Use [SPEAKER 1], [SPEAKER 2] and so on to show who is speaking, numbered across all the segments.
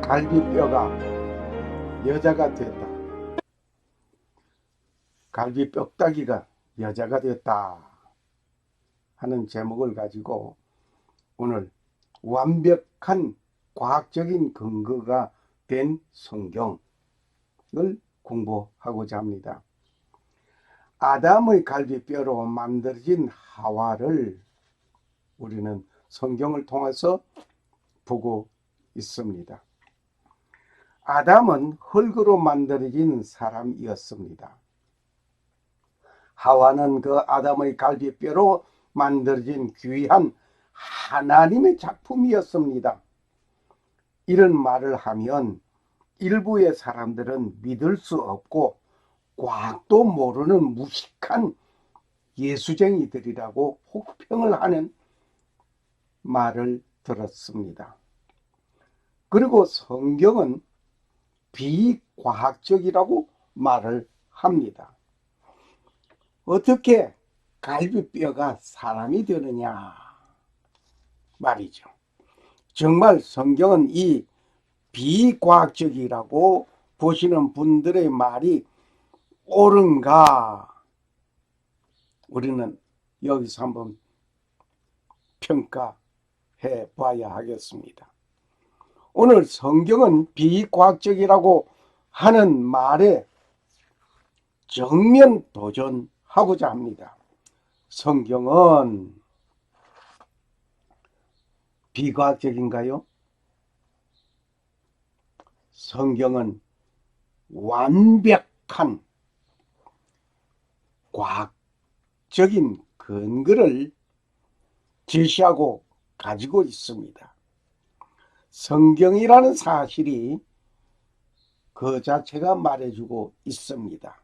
[SPEAKER 1] 갈비뼈가 여자가 됐다. 갈비 뼈다귀가 여자가 됐다 하는 제목을 가지고 오늘 완벽한 과학적인 근거가 된 성경을 공부하고자 합니다. 아담의 갈비뼈로 만들어진 하와를 우리는 성경을 통해서 보고 있습니다. 아담은 흙으로 만들어진 사람이었습니다. 하와는 그 아담의 갈비뼈로 만들어진 귀한 하나님의 작품이었습니다. 이런 말을 하면 일부의 사람들은 믿을 수 없고 과학도 모르는 무식한 예수쟁이들이라고 혹평을 하는 말을 들었습니다. 그리고 성경은 비과학적이라고 말을 합니다. 어떻게 갈비뼈가 사람이 되느냐 말이죠. 정말 성경은 이 비과학적이라고 보시는 분들의 말이 옳은가? 우리는 여기서 한번 평가해 봐야 하겠습니다. 오늘 성경은 비과학적이라고 하는 말에 정면 도전하고자 합니다. 성경은 비과학적인가요? 성경은 완벽한 과학적인 근거를 제시하고 가지고 있습니다. 성경이라는 사실이 그 자체가 말해주고 있습니다.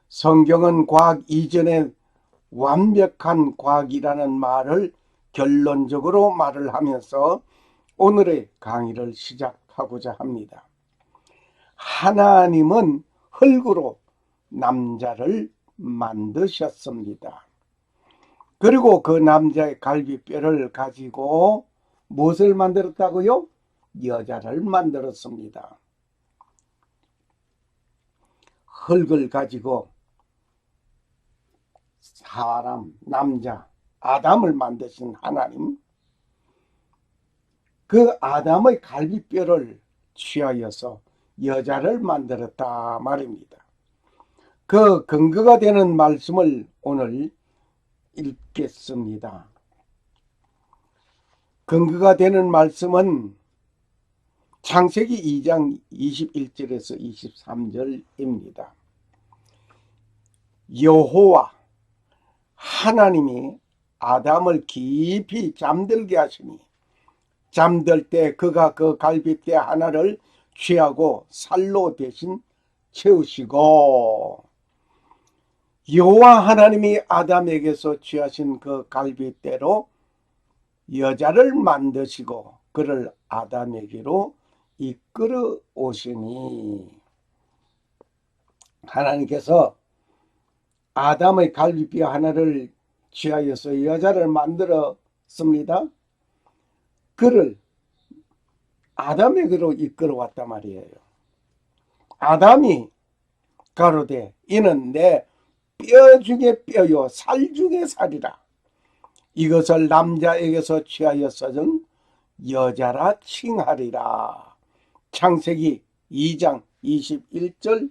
[SPEAKER 1] 성경은 과학 이전에 완벽한 과학이라는 말을 결론적으로 말을 하면서 오늘의 강의를 시작하고자 합니다. 하나님은 흙으로 남자를 만드셨습니다. 그리고 그 남자의 갈비뼈를 가지고 무엇을 만들었다고요? 여자를 만들었습니다. 흙을 가지고 사람, 남자, 아담을 만드신 하나님, 그 아담의 갈비뼈를 취하여서 여자를 만들었다 말입니다. 그 근거가 되는 말씀을 오늘 읽겠습니다. 근거가 되는 말씀은 창세기 2장 21절에서 23절입니다. 여호와 하나님이 아담을 깊이 잠들게 하시니 잠들 때 그가 그 갈비뼈 하나를 취하고 살로 대신 채우시고, 여호와 하나님이 아담에게서 취하신 그 갈비뼈로 여자를 만드시고 그를 아담에게로 이끌어 오시니, 하나님께서 아담의 갈비뼈 하나를 취하여서 여자를 만들었습니다. 그를 아담에게로 이끌어 왔단 말이에요. 아담이 가로되 이는 내 뼈 중에 뼈요 살 중에 살이라. 이것을 남자에게서 취하였거든 여자라 칭하리라. 창세기 2장 21절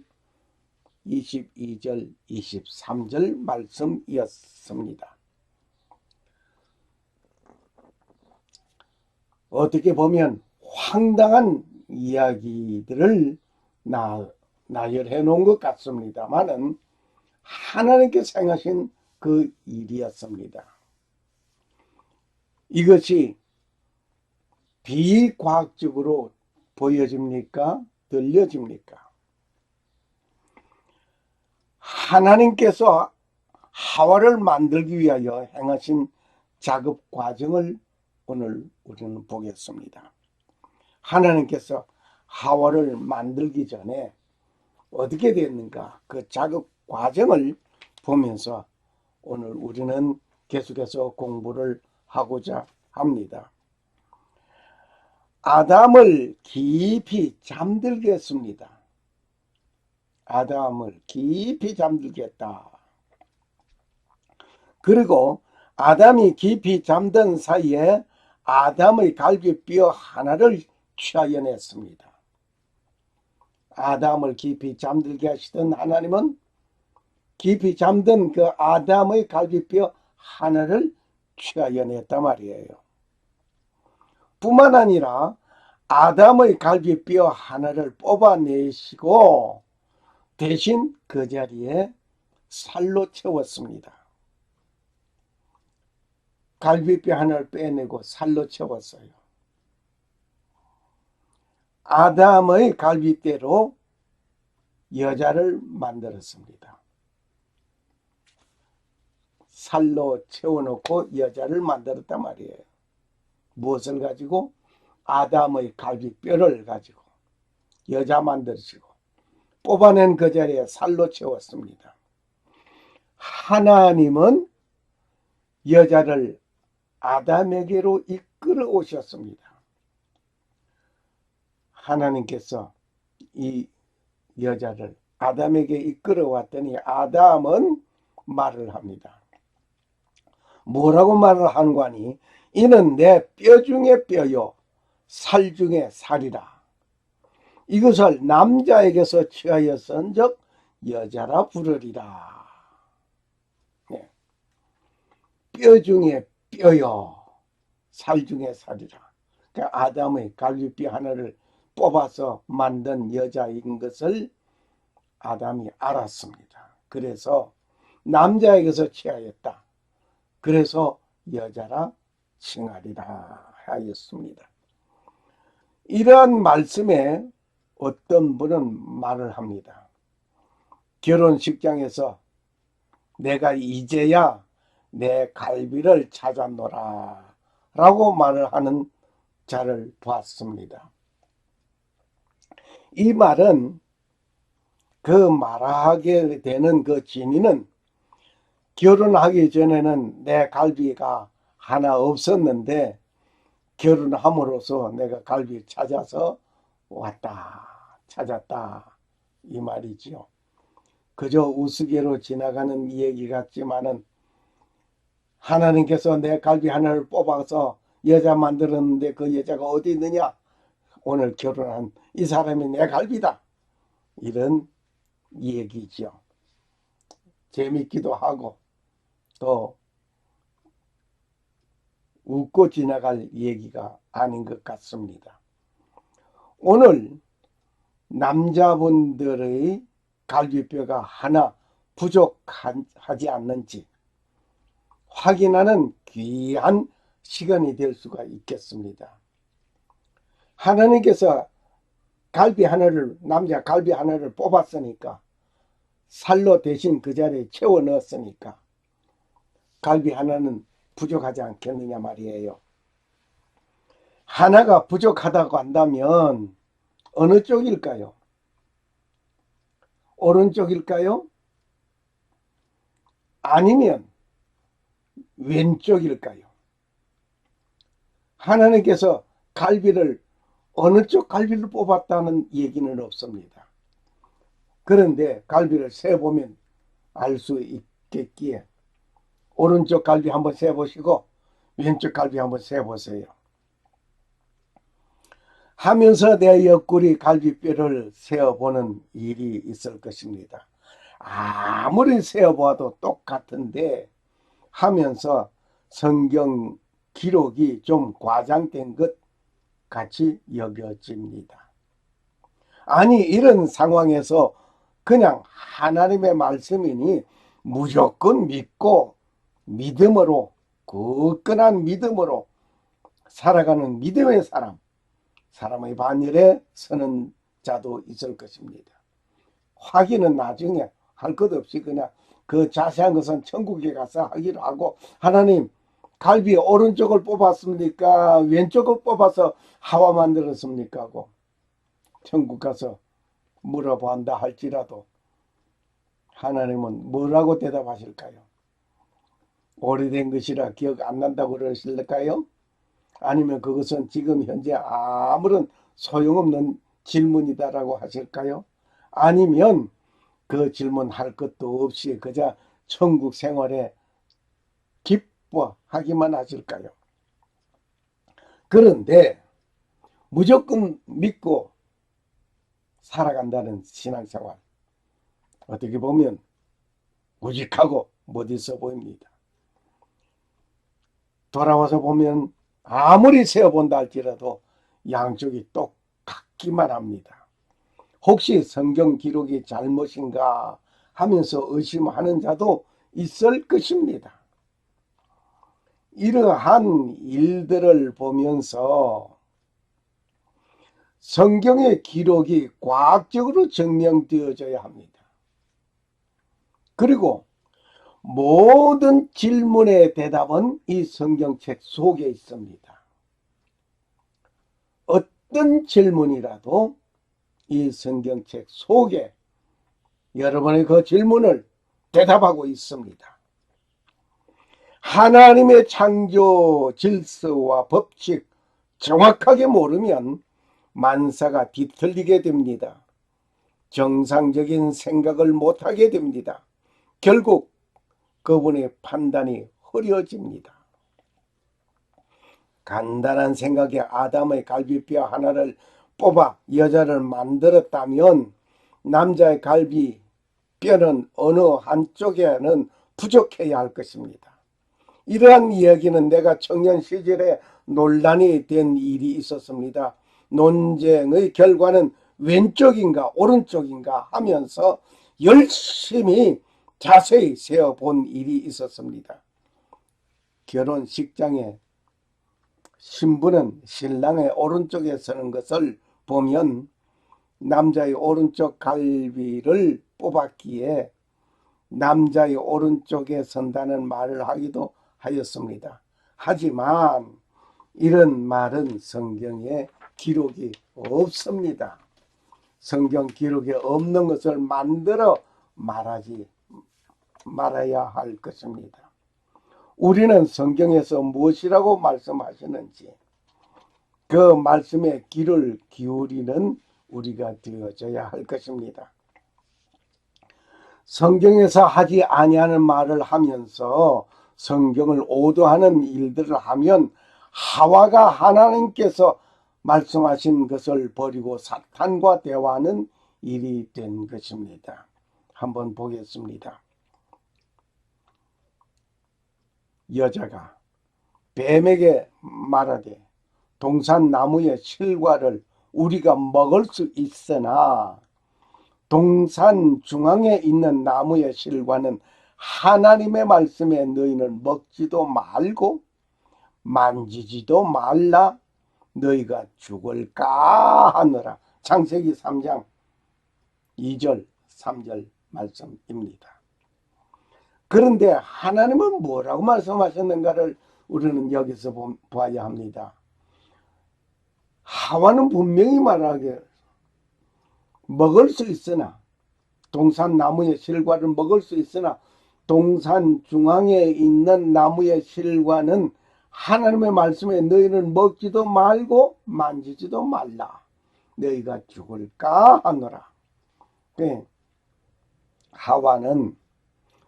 [SPEAKER 1] 22절 23절 말씀이었습니다. 어떻게 보면 황당한 이야기들을 나열해 놓은 것 같습니다만은 하나님께서 행하신 그 일이었습니다. 이것이 비과학적으로 보여집니까? 들려집니까? 하나님께서 하와를 만들기 위하여 행하신 작업 과정을 오늘 우리는 보겠습니다. 하나님께서 하와를 만들기 전에 어떻게 됐는가, 그 작업 과정을 보면서 오늘 우리는 계속해서 공부를 하고자 합니다. 아담을 깊이 잠들게 했습니다. 아담을 깊이 잠들게 했다. 그리고 아담이 깊이 잠든 사이에 아담의 갈비뼈 하나를 취하여 냈습니다. 아담을 깊이 잠들게 하시던 하나님은 깊이 잠든 그 아담의 갈비뼈 하나를 취하여 냈단 말이에요. 뿐만 아니라 아담의 갈비뼈 하나를 뽑아내시고 대신 그 자리에 살로 채웠습니다. 갈비뼈 하나를 빼내고 살로 채웠어요. 아담의 갈비뼈로 여자를 만들었습니다. 살로 채워놓고 여자를 만들었단 말이에요. 무엇을 가지고? 아담의 갈비뼈를 가지고 여자 만드시고 뽑아낸 그 자리에 살로 채웠습니다. 하나님은 여자를 아담에게로 이끌어 오셨습니다. 하나님께서 이 여자를 아담에게 이끌어 왔더니 아담은 말을 합니다. 뭐라고 말을 하는 거니? 이는 내 뼈 중에 뼈요 살 중에 살이라. 이것을 남자에게서 취하여 쓴적 여자라 부르리라. 네. 뼈 중에 뼈요 살 중에 살이라. 그러니까 아담의 갈비뼈 하나를 뽑아서 만든 여자인 것을 아담이 알았습니다. 그래서 남자에게서 취하였다. 그래서 여자라 칭하리라 하였습니다. 이러한 말씀에 어떤 분은 말을 합니다. 결혼식장에서 내가 이제야 내 갈비를 찾았노라 라고 말을 하는 자를 봤습니다. 이 말은 그 말하게 되는 그 진위는 결혼하기 전에는 내 갈비가 하나 없었는데 결혼함으로써 내가 갈비 찾아서 왔다, 찾았다 이 말이지요. 그저 우스개로 지나가는 얘기 같지만은 하나님께서 내 갈비 하나를 뽑아서 여자 만들었는데 그 여자가 어디 있느냐? 오늘 결혼한 이 사람이 내 갈비다. 이런 얘기죠. 재밌기도 하고 또 웃고 지나갈 얘기가 아닌 것 같습니다. 오늘 남자분들의 갈비뼈가 하나 부족하지 않는지 확인하는 귀한 시간이 될 수가 있겠습니다. 하나님께서 남자 갈비 하나를 뽑았으니까 살로 대신 그 자리에 채워 넣었으니까 갈비 하나는 부족하지 않겠느냐 말이에요. 하나가 부족하다고 한다면 어느 쪽일까요? 오른쪽일까요? 아니면 왼쪽일까요? 하나님께서 갈비를 어느 쪽 갈비를 뽑았다는 얘기는 없습니다. 그런데 갈비를 세보면 알 수 있겠기에 오른쪽 갈비 한번 세보시고 왼쪽 갈비 한번 세보세요. 하면서 내 옆구리 갈비뼈를 세어보는 일이 있을 것입니다. 아무리 세어봐도 똑같은데 하면서 성경 기록이 좀 과장된 것 같이 여겨집니다. 아니 이런 상황에서 그냥 하나님의 말씀이니 무조건 믿고 믿음으로 굳건한 믿음으로 살아가는 믿음의 사람의 반열에 서는 자도 있을 것입니다. 확인은 나중에 할 것 없이 그냥 그 자세한 것은 천국에 가서 하기로 하고 하나님 갈비 오른쪽을 뽑았습니까? 왼쪽을 뽑아서 하와 만들었습니까? 하고 천국 가서 물어본다 할지라도 하나님은 뭐라고 대답하실까요? 오래된 것이라 기억 안 난다고 그러실까요? 아니면 그것은 지금 현재 아무런 소용없는 질문이다라고 하실까요? 아니면 그 질문할 것도 없이 그저 천국 생활에 기뻐하기만 하실까요? 그런데 무조건 믿고 살아간다는 신앙생활, 어떻게 보면 무직하고 못 있어 보입니다. 돌아와서 보면 아무리 세어본다 할지라도 양쪽이 똑같기만 합니다. 혹시 성경 기록이 잘못인가 하면서 의심하는 자도 있을 것입니다. 이러한 일들을 보면서 성경의 기록이 과학적으로 증명되어져야 합니다. 그리고 모든 질문의 대답은 이 성경책 속에 있습니다. 어떤 질문이라도 이 성경책 속에 여러분의 그 질문을 대답하고 있습니다. 하나님의 창조 질서와 법칙 정확하게 모르면 만사가 뒤틀리게 됩니다. 정상적인 생각을 못하게 됩니다. 결국 그분의 판단이 흐려집니다. 간단한 생각에 아담의 갈비뼈 하나를 뽑아 여자를 만들었다면 남자의 갈비뼈는 어느 한쪽에는 부족해야 할 것입니다. 이러한 이야기는 내가 청년 시절에 논란이 된 일이 있었습니다. 논쟁의 결과는 왼쪽인가 오른쪽인가 하면서 열심히 자세히 세어본 일이 있었습니다. 결혼식장에 신부는 신랑의 오른쪽에 서는 것을 보면 남자의 오른쪽 갈비를 뽑았기에 남자의 오른쪽에 선다는 말을 하기도 하였습니다. 하지만 이런 말은 성경에 기록이 없습니다. 성경 기록에 없는 것을 만들어 말하지 말아야 할 것입니다. 우리는 성경에서 무엇이라고 말씀하시는지 그 말씀에 귀를 기울이는 우리가 되어져야 할 것입니다. 성경에서 하지 아니하는 말을 하면서 성경을 오도하는 일들을 하면 하와가 하나님께서 말씀하신 것을 버리고 사탄과 대화하는 일이 된 것입니다. 한번 보겠습니다. 여자가 뱀에게 말하되 동산 나무의 실과를 우리가 먹을 수 있으나 동산 중앙에 있는 나무의 실과는 하나님의 말씀에 너희는 먹지도 말고 만지지도 말라 너희가 죽을까 하느라. 창세기 3장 2절 3절 말씀입니다. 그런데 하나님은 뭐라고 말씀하셨는가를 우리는 여기서 봐야 합니다. 하와는 분명히 말하기를 먹을 수 있으나 동산 나무의 실과를 먹을 수 있으나 동산 중앙에 있는 나무의 실과는 하나님의 말씀에 너희는 먹지도 말고 만지지도 말라 너희가 죽을까 하노라. 하와는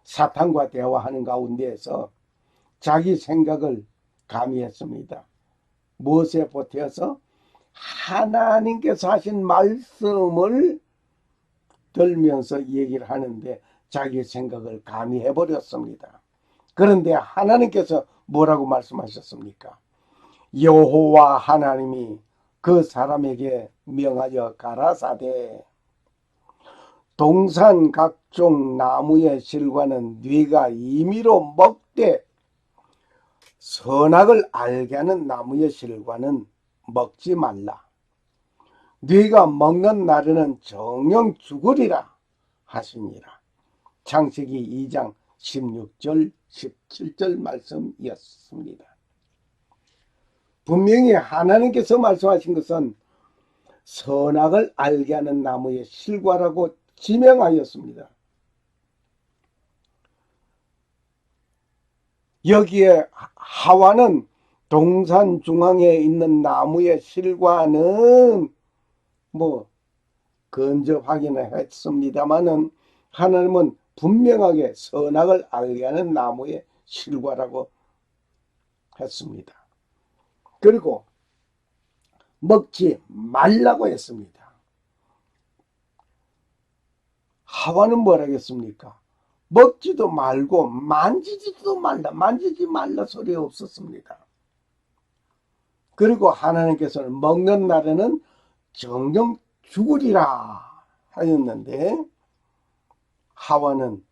[SPEAKER 1] 사탄과 대화하는 가운데에서 자기 생각을 가미했습니다. 무엇에 보태어서 하나님께서 하신 말씀을 들면서 얘기를 하는데 자기 생각을 가미해버렸습니다. 그런데 하나님께서 뭐라고 말씀하셨습니까? 여호와 하나님이 그 사람에게 명하여 가라사대 동산 각종 나무의 실과는 네가 임의로 먹되 선악을 알게 하는 나무의 실과는 먹지 말라. 네가 먹는 날에는 정녕 죽으리라 하시니라. 창세기 2장 16절 17절 말씀이었습니다. 분명히 하나님께서 말씀하신 것은 선악을 알게 하는 나무의 실과라고 지명하였습니다. 여기에 하와는 동산 중앙에 있는 나무의 실과는 뭐 근접하기는 했습니다마는 하나님은 분명하게 선악을 알게 하는 나무의 실과라고 했습니다. 그리고 먹지 말라고 했습니다. 하와는 뭐라 했습니까? 먹지도 말고 만지지도 말라, 만지지 말라 소리 없었습니다. 그리고 하나님께서는 먹는 날에는 정령 죽으리라 하였는데 하와는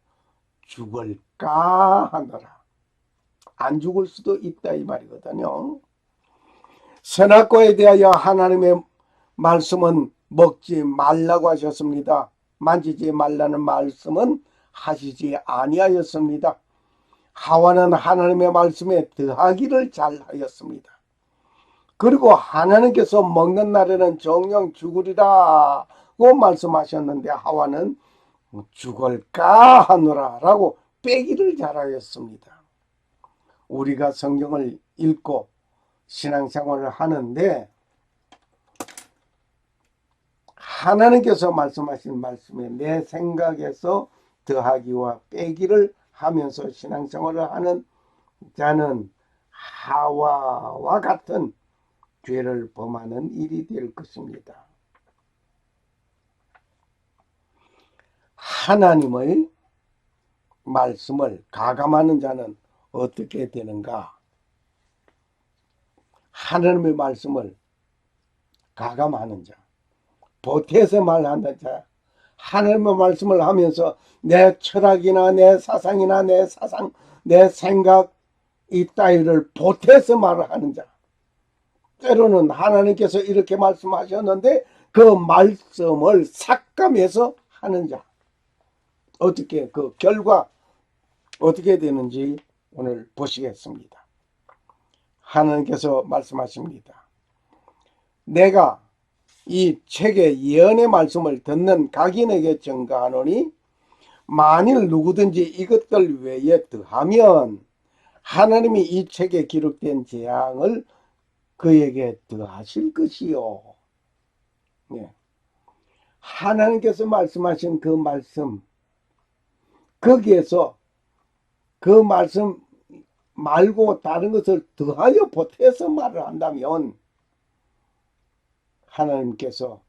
[SPEAKER 1] 죽을까 하더라. 안 죽을 수도 있다 이 말이거든요. 선악과에 대하여 하나님의 말씀은 먹지 말라고 하셨습니다. 만지지 말라는 말씀은 하시지 아니하였습니다. 하와는 하나님의 말씀에 더하기를 잘하였습니다. 그리고 하나님께서 먹는 날에는 정령 죽으리라고 말씀하셨는데 하와는 죽을까 하노라 라고 빼기를 잘하였습니다. 우리가 성경을 읽고 신앙생활을 하는데 하나님께서 말씀하신 말씀에 내 생각에서 더하기와 빼기를 하면서 신앙생활을 하는 자는 하와와 같은 죄를 범하는 일이 될 것입니다. 하나님의 말씀을 가감하는 자는 어떻게 되는가? 하나님의 말씀을 가감하는 자, 보태서 말하는 자, 하나님의 말씀을 하면서 내 철학이나 내 사상이나 내 생각 이따위를 보태서 말을 하는 자, 때로는 하나님께서 이렇게 말씀하셨는데 그 말씀을 삭감해서 하는 자, 어떻게 그 결과 어떻게 되는지 오늘 보시겠습니다. 하나님께서 말씀하십니다. 내가 이 책의 예언의 말씀을 듣는 각인에게 증가하노니 만일 누구든지 이것들 외에 더하면 하나님이 이 책에 기록된 재앙을 그에게 더하실 것이요. 네. 하나님께서 말씀하신 그 말씀, 거기에서 그 말씀 말고 다른 것을 더하여 보태서 말을 한다면 하나님께서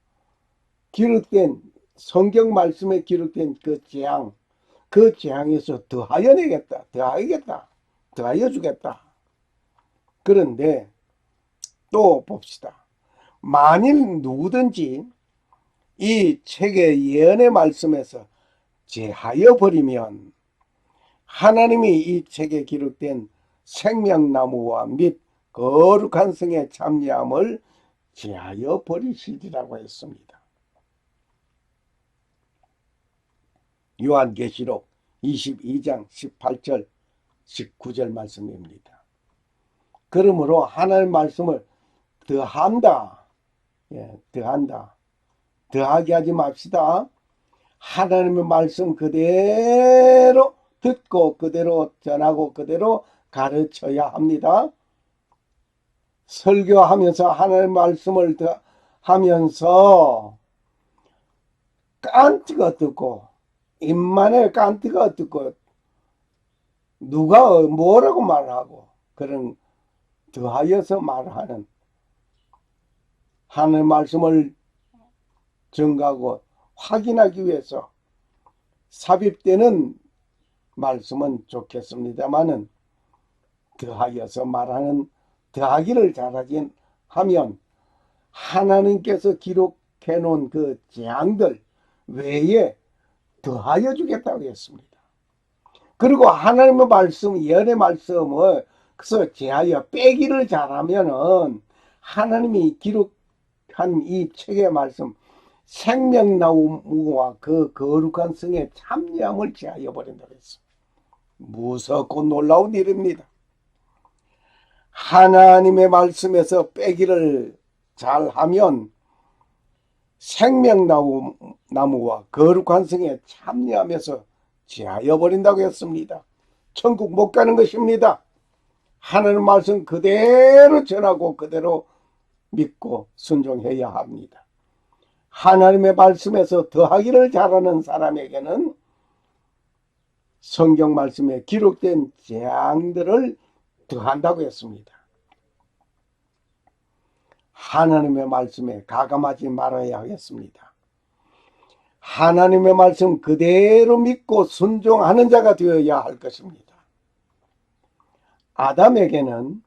[SPEAKER 1] 기록된 성경 말씀에 기록된 그 재앙, 그 재앙에서 더하여 내겠다, 더하여 주겠다. 그런데 또 봅시다. 만일 누구든지 이 책의 예언의 말씀에서 제하여 버리면 하나님이 이 책에 기록된 생명나무와 및 거룩한 성의 참여함을 제하여 버리시리라고 했습니다. 요한계시록 22장 18절 19절 말씀입니다. 그러므로 하나님의 말씀을 더한다. 더한다. 더하게 하지 맙시다. 하나님의 말씀 그대로 듣고 그대로 전하고 그대로 가르쳐야 합니다. 설교하면서 하나님의 말씀을 하면서 깐티가 듣고 입만에 깐티가 듣고 누가 뭐라고 말하고 그런 더하여서 말하는 하나님의 말씀을 증가하고 확인하기 위해서 삽입되는 말씀은 좋겠습니다마는 더하여서 말하는 더하기를 잘하긴 하면 하나님께서 기록해 놓은 그 재앙들 외에 더하여 주겠다고 했습니다. 그리고 하나님의 말씀, 예언의 말씀을 그래서 제하여 빼기를 잘하면은 하나님이 기록한 이 책의 말씀 생명나무와 그 거룩한 성의 참여함을 제하여 버린다고 했습니다. 무섭고 놀라운 일입니다. 하나님의 말씀에서 빼기를 잘하면 생명나무와 거룩한 성에 참여하면서 제하여 버린다고 했습니다. 천국 못 가는 것입니다. 하나님 말씀 그대로 전하고 그대로 믿고 순종해야 합니다. 하나님의 말씀에서 더하기를 잘하는 사람에게는 성경 말씀에 기록된 재앙들을 더한다고 했습니다. 하나님의 말씀에 가감하지 말아야 하겠습니다. 하나님의 말씀 그대로 믿고 순종하는 자가 되어야 할 것입니다. 아담에게는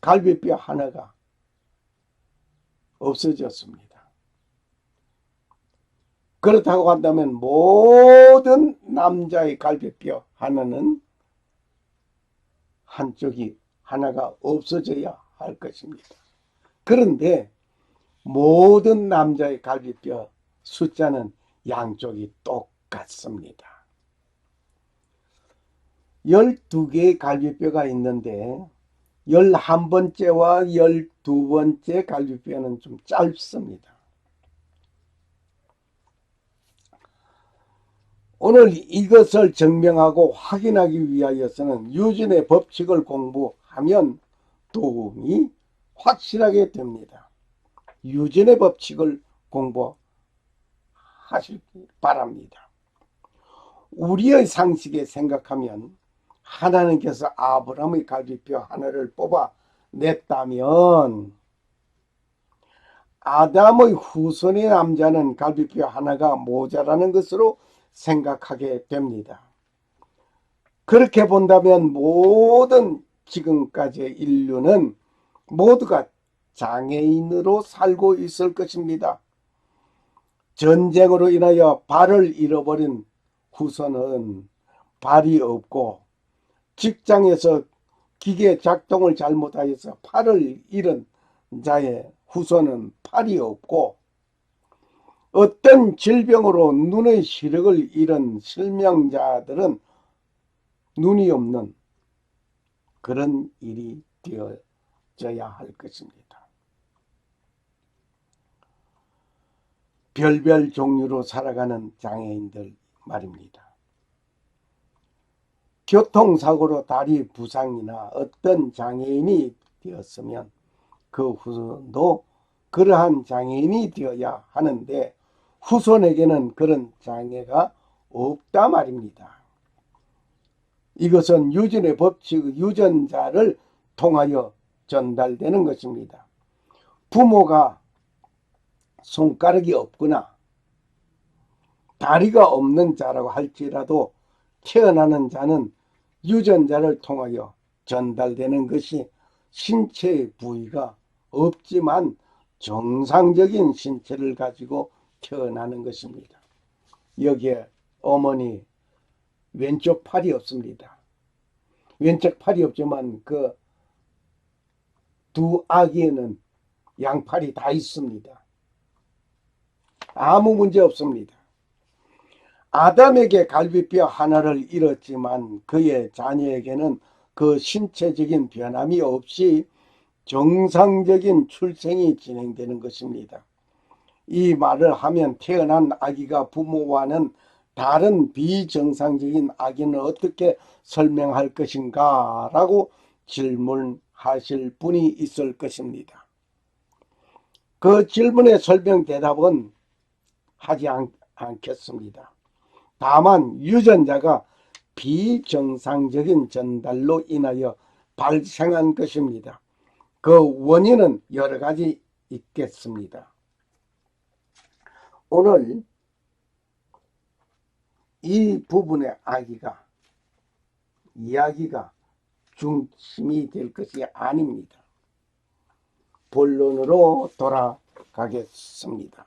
[SPEAKER 1] 갈비뼈 하나가 없어졌습니다. 그렇다고 한다면 모든 남자의 갈비뼈 하나는 한쪽이 하나가 없어져야 할 것입니다. 그런데 모든 남자의 갈비뼈 숫자는 양쪽이 똑같습니다. 12개의 갈비뼈가 있는데 11번째와 12번째 갈비뼈는 좀 짧습니다. 오늘 이것을 증명하고 확인하기 위하여서는 유전의 법칙을 공부하면 도움이 확실하게 됩니다. 유전의 법칙을 공부하시기 바랍니다. 우리의 상식에 생각하면 하나님께서 아브라함의 갈비뼈 하나를 뽑아냈다면 아담의 후손의 남자는 갈비뼈 하나가 모자라는 것으로 생각하게 됩니다. 그렇게 본다면 모든 지금까지의 인류는 모두가 장애인으로 살고 있을 것입니다. 전쟁으로 인하여 발을 잃어버린 후손은 발이 없고, 직장에서 기계 작동을 잘못하여서 팔을 잃은 자의 후손은 팔이 없고, 어떤 질병으로 눈의 시력을 잃은 실명자들은 눈이 없는 그런 일이 되어져야 할 것입니다. 별별 종류로 살아가는 장애인들 말입니다. 교통사고로 다리 부상이나 어떤 장애인이 되었으면 그 후손도 그러한 장애인이 되어야 하는데 후손에게는 그런 장애가 없다 말입니다. 이것은 유전의 법칙, 유전자를 통하여 전달되는 것입니다. 부모가 손가락이 없거나 다리가 없는 자라고 할지라도 태어나는 자는 유전자를 통하여 전달되는 것이 신체의 부위가 없지만 정상적인 신체를 가지고 태어나는 것입니다. 여기에 어머니 왼쪽 팔이 없습니다. 왼쪽 팔이 없지만 그 두 아기에는 양팔이 다 있습니다. 아무 문제 없습니다. 아담에게 갈비뼈 하나를 잃었지만 그의 자녀에게는 그 신체적인 변함이 없이 정상적인 출생이 진행되는 것입니다. 이 말을 하면 태어난 아기가 부모와는 다른 비정상적인 아기는 어떻게 설명할 것인가 라고 질문하실 분이 있을 것입니다. 그 질문의 설명 대답은 하지 않겠습니다. 다만 유전자가 비정상적인 전달로 인하여 발생한 것입니다. 그 원인은 여러 가지 있겠습니다. 오늘 이 부분의 이야기가 중심이 될 것이 아닙니다. 본론으로 돌아가겠습니다.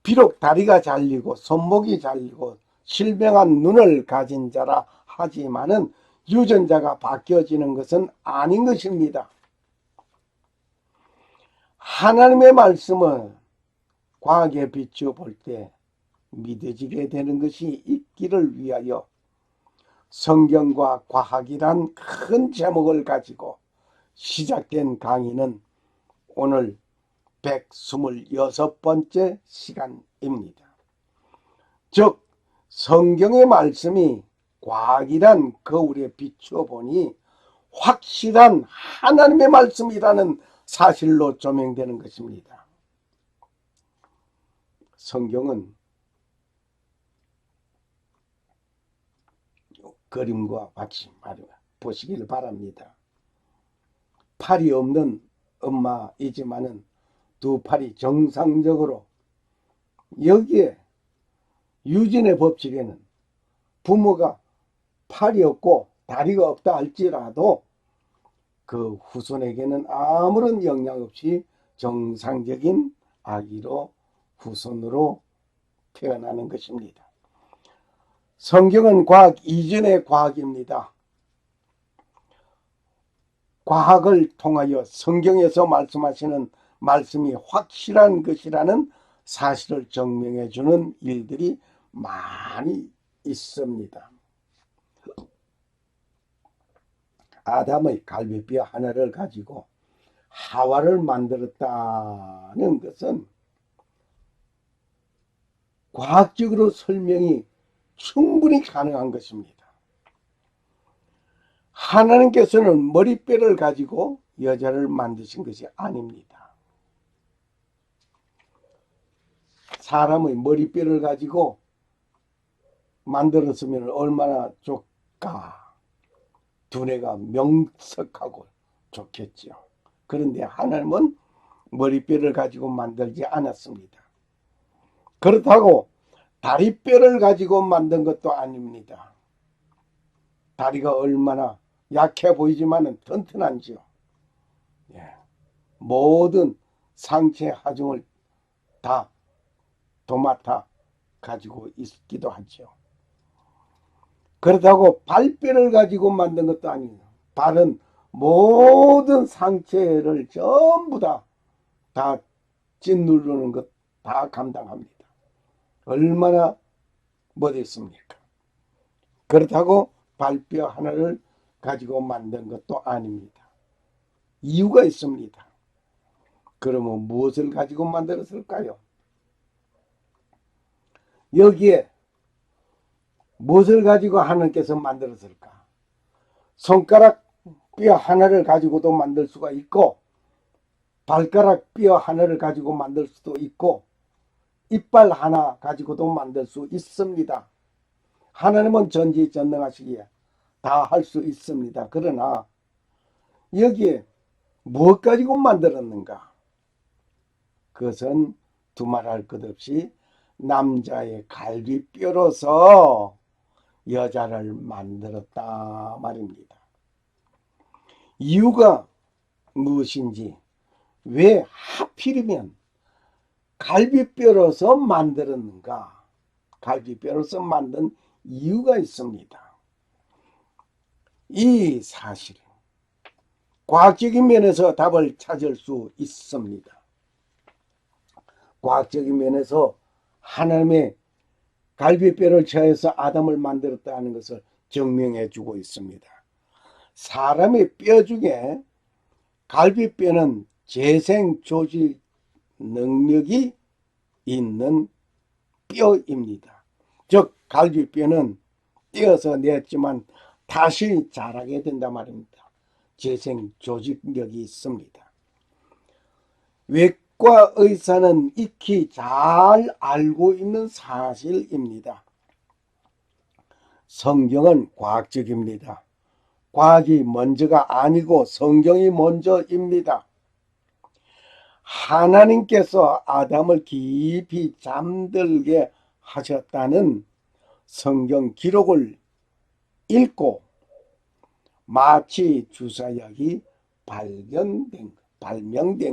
[SPEAKER 1] 비록 다리가 잘리고 손목이 잘리고 실명한 눈을 가진 자라 하지만은 유전자가 바뀌어지는 것은 아닌 것입니다. 하나님의 말씀은 과학에 비추어 볼 때 믿어지게 되는 것이 있기를 위하여 성경과 과학이란 큰 제목을 가지고 시작된 강의는 오늘 126번째 시간입니다. 즉 성경의 말씀이 과학이란 거울에 비추어 보니 확실한 하나님의 말씀이라는 사실로 조명되는 것입니다. 성경은 그림과 같이 보시길 바랍니다. 팔이 없는 엄마이지만은 두 팔이 정상적으로, 여기에 유전의 법칙에는 부모가 팔이 없고 다리가 없다 할지라도 그 후손에게는 아무런 영향 없이 정상적인 아기로 후손으로 태어나는 것입니다. 성경은 과학 이전의 과학입니다. 과학을 통하여 성경에서 말씀하시는 말씀이 확실한 것이라는 사실을 증명해 주는 일들이 많이 있습니다. 아담의 갈비뼈 하나를 가지고 하와를 만들었다는 것은 과학적으로 설명이 충분히 가능한 것입니다. 하나님께서는 머리뼈를 가지고 여자를 만드신 것이 아닙니다. 사람의 머리뼈를 가지고 만들었으면 얼마나 좋까. 두뇌가 명석하고 좋겠죠. 그런데 하나님은 머리뼈를 가지고 만들지 않았습니다. 그렇다고 다리뼈를 가지고 만든 것도 아닙니다. 다리가 얼마나 약해 보이지만 튼튼한지요. 모든 상체 하중을 다 도맡아 가지고 있기도 하죠. 그렇다고 발뼈를 가지고 만든 것도 아니에요. 발은 모든 상체를 전부 다 짓누르는 것 다 감당합니다. 얼마나 못했습니까? 그렇다고 발뼈 하나를 가지고 만든 것도 아닙니다. 이유가 있습니다. 그러면 무엇을 가지고 만들었을까요? 여기에 무엇을 가지고 하나님께서 만들었을까? 손가락 뼈 하나를 가지고도 만들 수가 있고, 발가락 뼈 하나를 가지고 만들 수도 있고, 이빨 하나 가지고도 만들 수 있습니다. 하나님은 전지전능하시기에 다 할 수 있습니다. 그러나 여기에 무엇 가지고 만들었는가? 그것은 두말할 것 없이 남자의 갈비뼈로서 여자를 만들었다 말입니다. 이유가 무엇인지, 왜 하필이면 갈비뼈로서 만들었는가? 갈비뼈로서 만든 이유가 있습니다. 이 사실은 과학적인 면에서 답을 찾을 수 있습니다. 과학적인 면에서 하나님의 갈비뼈를 취하여서 아담을 만들었다는 것을 증명해 주고 있습니다. 사람의 뼈 중에 갈비뼈는 재생 조직 능력이 있는 뼈입니다. 즉 갈비뼈는 떼어서 냈지만 다시 자라게 된단 말입니다. 재생 조직력이 있습니다. 외과 의사는 익히 잘 알고 있는 사실입니다. 성경은 과학적입니다. 과학이 먼저가 아니고 성경이 먼저입니다. 하나님께서 아담을 깊이 잠들게 하셨다는 성경 기록을 읽고 마취 주사약이 발명된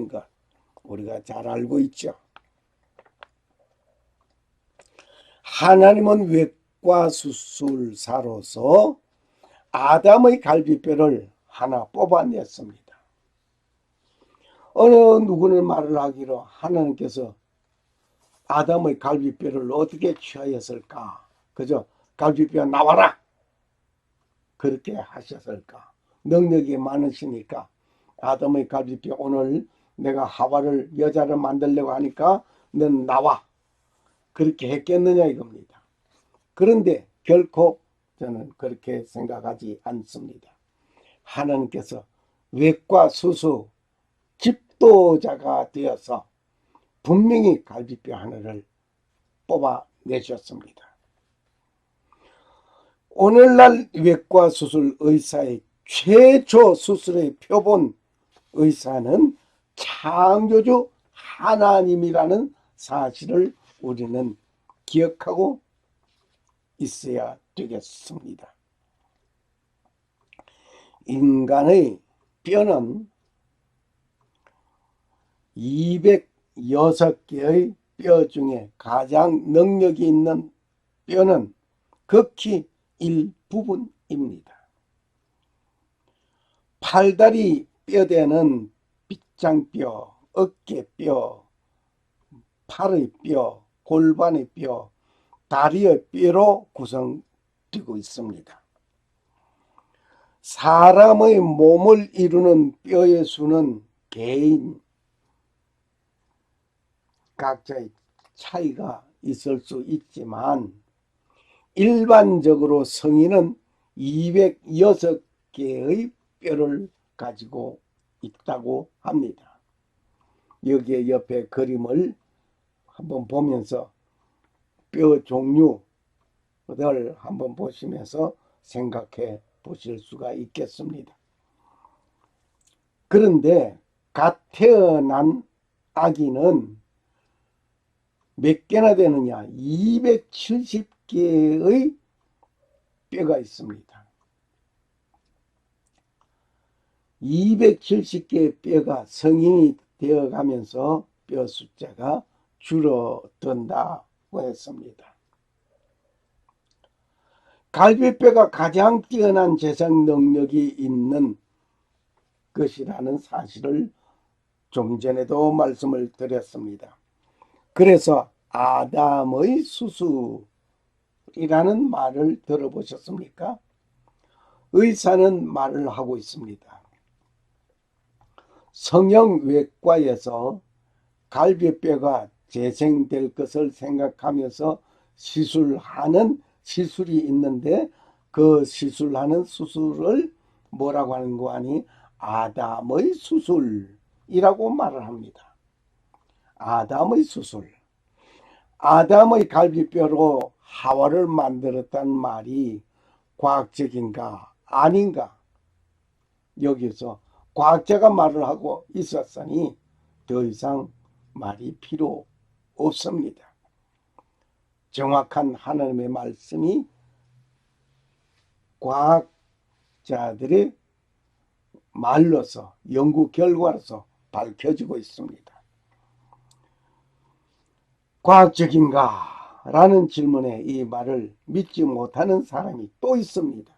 [SPEAKER 1] 것 우리가 잘 알고 있죠. 하나님은 외과 수술사로서 아담의 갈비뼈를 하나 뽑아냈습니다. 어느 누구는 말을 하기로 하나님께서 아담의 갈비뼈를 어떻게 취하였을까? 그저 갈비뼈 나와라! 그렇게 하셨을까? 능력이 많으시니까 아담의 갈비뼈 오늘 내가 하와를 여자를 만들려고 하니까 넌 나와. 그렇게 했겠느냐 이겁니다. 그런데 결코 저는 그렇게 생각하지 않습니다. 하나님께서 외과 수수 집도자가 되어서 분명히 갈비뼈 하나를 뽑아내셨습니다. 오늘날 외과 수술 의사의 최초 수술의 표본 의사는 창조주 하나님이라는 사실을 우리는 기억하고 있어야 되겠습니다. 인간의 뼈는 206개의 뼈 중에 가장 능력이 있는 뼈는 극히 일부분입니다. 팔다리 뼈대는 빗장뼈, 어깨뼈, 팔의 뼈, 골반의 뼈, 다리의 뼈로 구성되고 있습니다. 사람의 몸을 이루는 뼈의 수는 개인 각자의 차이가 있을 수 있지만 일반적으로 성인은 206개의 뼈를 가지고 있다고 합니다. 여기에 옆에 그림을 한번 보면서 뼈 종류를 한번 보시면서 생각해 보실 수가 있겠습니다. 그런데 갓 태어난 아기는 몇 개나 되느냐? 270개의 뼈가 있습니다. 270개의 뼈가 성인이 되어가면서 뼈 숫자가 줄어든다고 했습니다. 갈비뼈가 가장 뛰어난 재생 능력이 있는 것이라는 사실을 좀 전에도 말씀을 드렸습니다. 그래서 아담의 수술이라는 말을 들어보셨습니까? 의사는 말을 하고 있습니다. 성형외과에서 갈비뼈가 재생될 것을 생각하면서 시술하는 시술이 있는데 그 시술하는 수술을 뭐라고 하는 거 아니? 아담의 수술이라고 말을 합니다. 아담의 수술. 아담의 갈비뼈로 하와를 만들었다는 말이 과학적인가 아닌가? 여기서 과학자가 말을 하고 있었으니 더 이상 말이 필요 없습니다. 정확한 하나님의 말씀이 과학자들의 말로서 연구 결과로서 밝혀지고 있습니다. 과학적인가? 라는 질문에 이 말을 믿지 못하는 사람이 또 있습니다.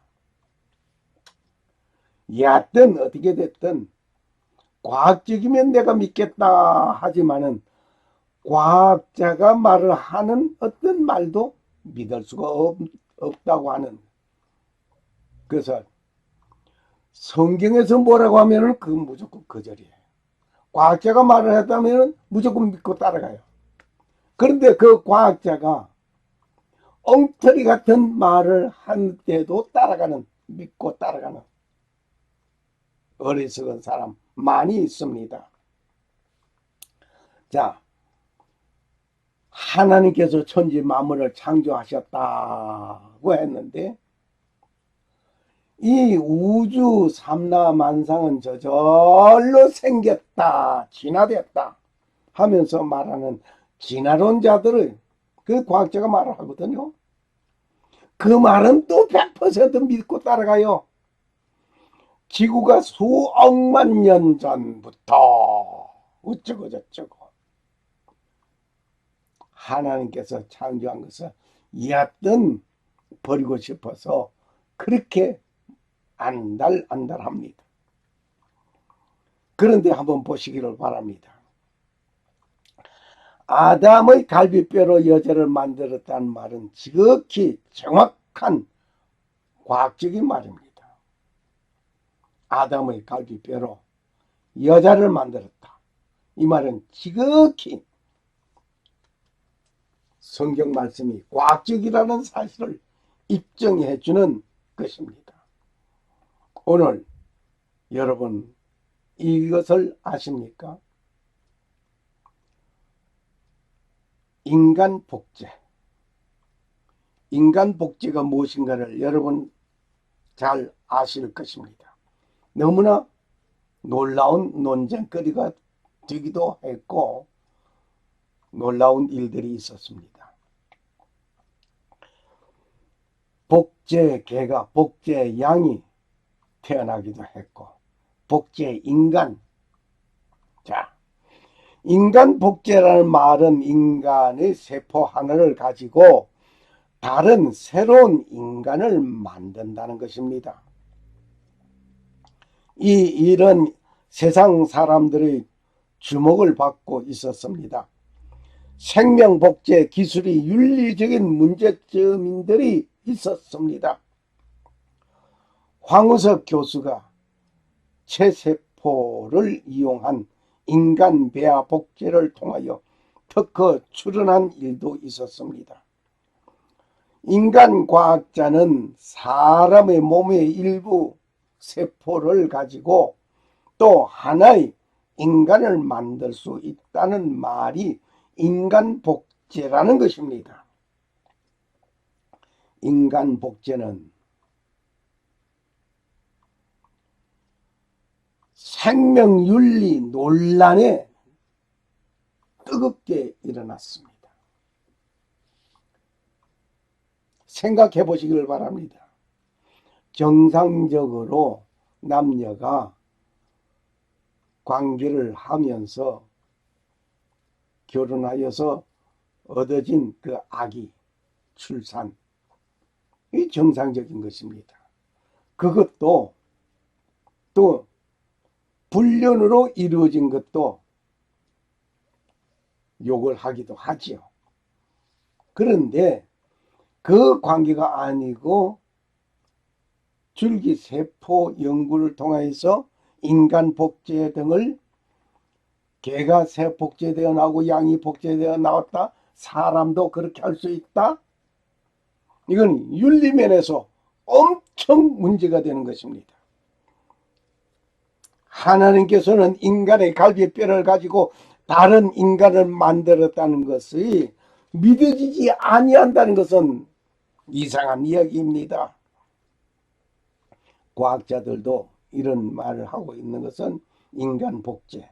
[SPEAKER 1] 여하튼 어떻게 됐든 과학적이면 내가 믿겠다 하지만은 과학자가 말을 하는 어떤 말도 믿을 수가 없다고 하는. 그래서 성경에서 뭐라고 하면은 그건 무조건 거절이에요. 과학자가 말을 했다면은 무조건 믿고 따라가요. 그런데 그 과학자가 엉터리 같은 말을 한 때도 따라가는, 믿고 따라가는 어리석은 사람 많이 있습니다. 자, 하나님께서 천지 만물을 창조하셨다고 했는데 이 우주 삼라만상은 저절로 생겼다, 진화됐다 하면서 말하는 진화론자들의 그 과학자가 말을 하거든요. 그 말은 또 100% 믿고 따라가요. 지구가 수억만 년 전부터 어쩌고 저쩌고 하나님께서 창조한 것을 여하튼 버리고 싶어서 그렇게 안달합니다. 그런데 한번 보시기를 바랍니다. 아담의 갈비뼈로 여자를 만들었다는 말은 지극히 정확한 과학적인 말입니다. 아담의 갈비뼈로 여자를 만들었다. 이 말은 지극히 성경 말씀이 과학적이라는 사실을 입증해 주는 것입니다. 오늘 여러분 이것을 아십니까? 인간 복제. 인간 복제가 무엇인가를 여러분 잘 아실 것입니다. 너무나 놀라운 논쟁거리가 되기도 했고 놀라운 일들이 있었습니다. 복제 개가 복제 양이 태어나기도 했고 복제 인간. 자, 인간 복제라는 말은 인간의 세포 하나를 가지고 다른 새로운 인간을 만든다는 것입니다. 이 일은 세상 사람들의 주목을 받고 있었습니다. 생명복제 기술이 윤리적인 문제점들이 있었습니다. 황우석 교수가 체세포를 이용한 인간 배아 복제를 통하여 특허 출원한 일도 있었습니다. 인간 과학자는 사람의 몸의 일부 세포를 가지고 또 하나의 인간을 만들 수 있다는 말이 인간 복제라는 것입니다. 인간 복제는 생명윤리 논란에 뜨겁게 일어났습니다. 생각해 보시길 바랍니다. 정상적으로 남녀가 관계를 하면서 결혼하여서 얻어진 그 아기, 출산, 이 정상적인 것입니다. 그것도 또 불륜으로 이루어진 것도 욕을 하기도 하지요. 그런데 그 관계가 아니고 줄기세포 연구를 통해서 인간 복제 등을 개가 새 복제되어 나오고 양이 복제되어 나왔다. 사람도 그렇게 할 수 있다. 이건 윤리면에서 엄청 문제가 되는 것입니다. 하나님께서는 인간의 갈비뼈를 가지고 다른 인간을 만들었다는 것이 믿어지지 아니한다는 것은 이상한 이야기입니다. 과학자들도 이런 말을 하고 있는 것은 인간 복제.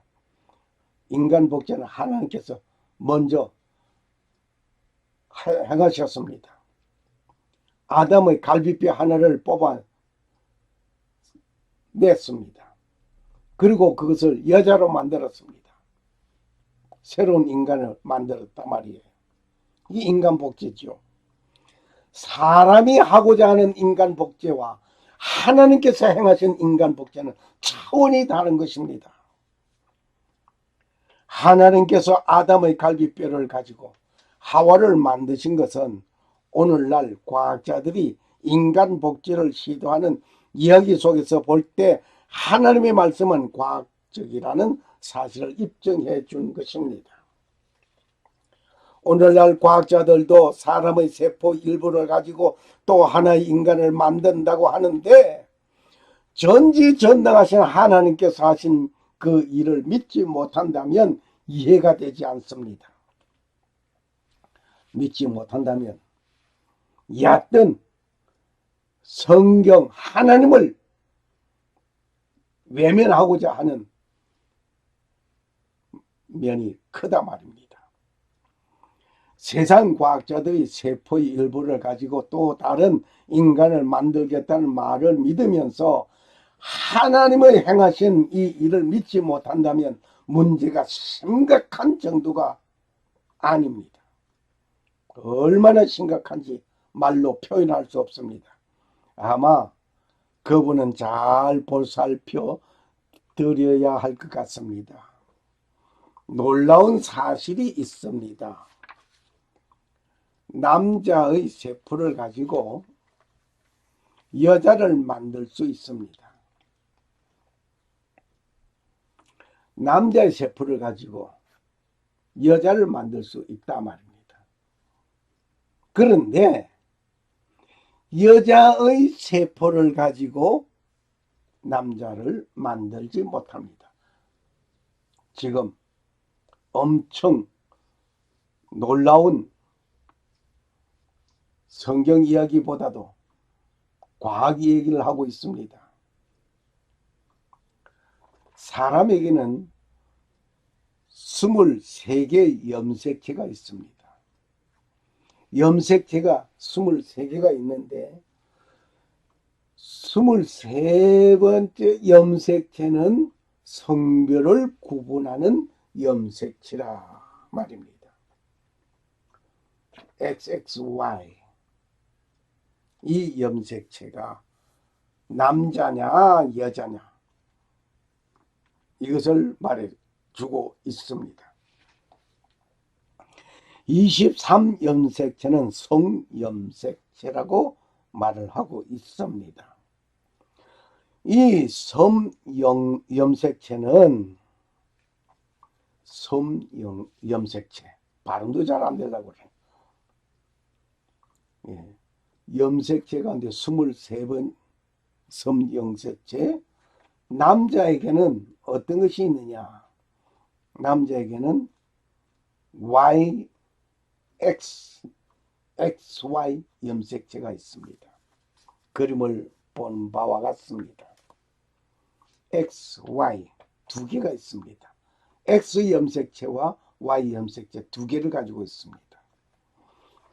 [SPEAKER 1] 인간 복제는 하나님께서 먼저 행하셨습니다. 아담의 갈비뼈 하나를 뽑아 냈습니다. 그리고 그것을 여자로 만들었습니다. 새로운 인간을 만들었단 말이에요. 이 인간 복제죠. 사람이 하고자 하는 인간 복제와 하나님께서 행하신 인간 복제는 차원이 다른 것입니다. 하나님께서 아담의 갈비뼈를 가지고 하와를 만드신 것은 오늘날 과학자들이 인간 복제를 시도하는 이야기 속에서 볼 때 하나님의 말씀은 과학적이라는 사실을 입증해 준 것입니다. 오늘날 과학자들도 사람의 세포 일부를 가지고 또 하나의 인간을 만든다고 하는데 전지전능하신 하나님께서 하신 그 일을 믿지 못한다면 이해가 되지 않습니다. 믿지 못한다면 얕든 성경 하나님을 외면하고자 하는 면이 크다 말입니다. 세상 과학자들이 세포의 일부를 가지고 또 다른 인간을 만들겠다는 말을 믿으면서 하나님의 행하신 이 일을 믿지 못한다면 문제가 심각한 정도가 아닙니다. 얼마나 심각한지 말로 표현할 수 없습니다. 아마 그분은 잘 보살펴 드려야 할 것 같습니다. 놀라운 사실이 있습니다. 남자의 세포를 가지고 여자를 만들 수 있습니다. 남자의 세포를 가지고 여자를 만들 수 있다 말입니다. 그런데 여자의 세포를 가지고 남자를 만들지 못합니다. 지금 엄청 놀라운 성경 이야기보다도 과학 얘기를 하고 있습니다. 사람에게는 23개의 염색체가 있습니다. 염색체가 23개가 있는데 23번째 염색체는 성별을 구분하는 염색체라 말입니다. XXY. 이 염색체가 남자냐 여자냐 이것을 말해주고 있습니다. 23염색체는 성염색체라고 말을 하고 있습니다. 이 염색체는 염색체 발음도 잘 안 되려고 그래요. 예. 염색체 가운데 23번 섬염색체. 남자에게는 어떤 것이 있느냐? 남자에게는 XY 염색체가 있습니다. 그림을 본 바와 같습니다. XY 두 개가 있습니다. X 염색체와 Y 염색체 두 개를 가지고 있습니다.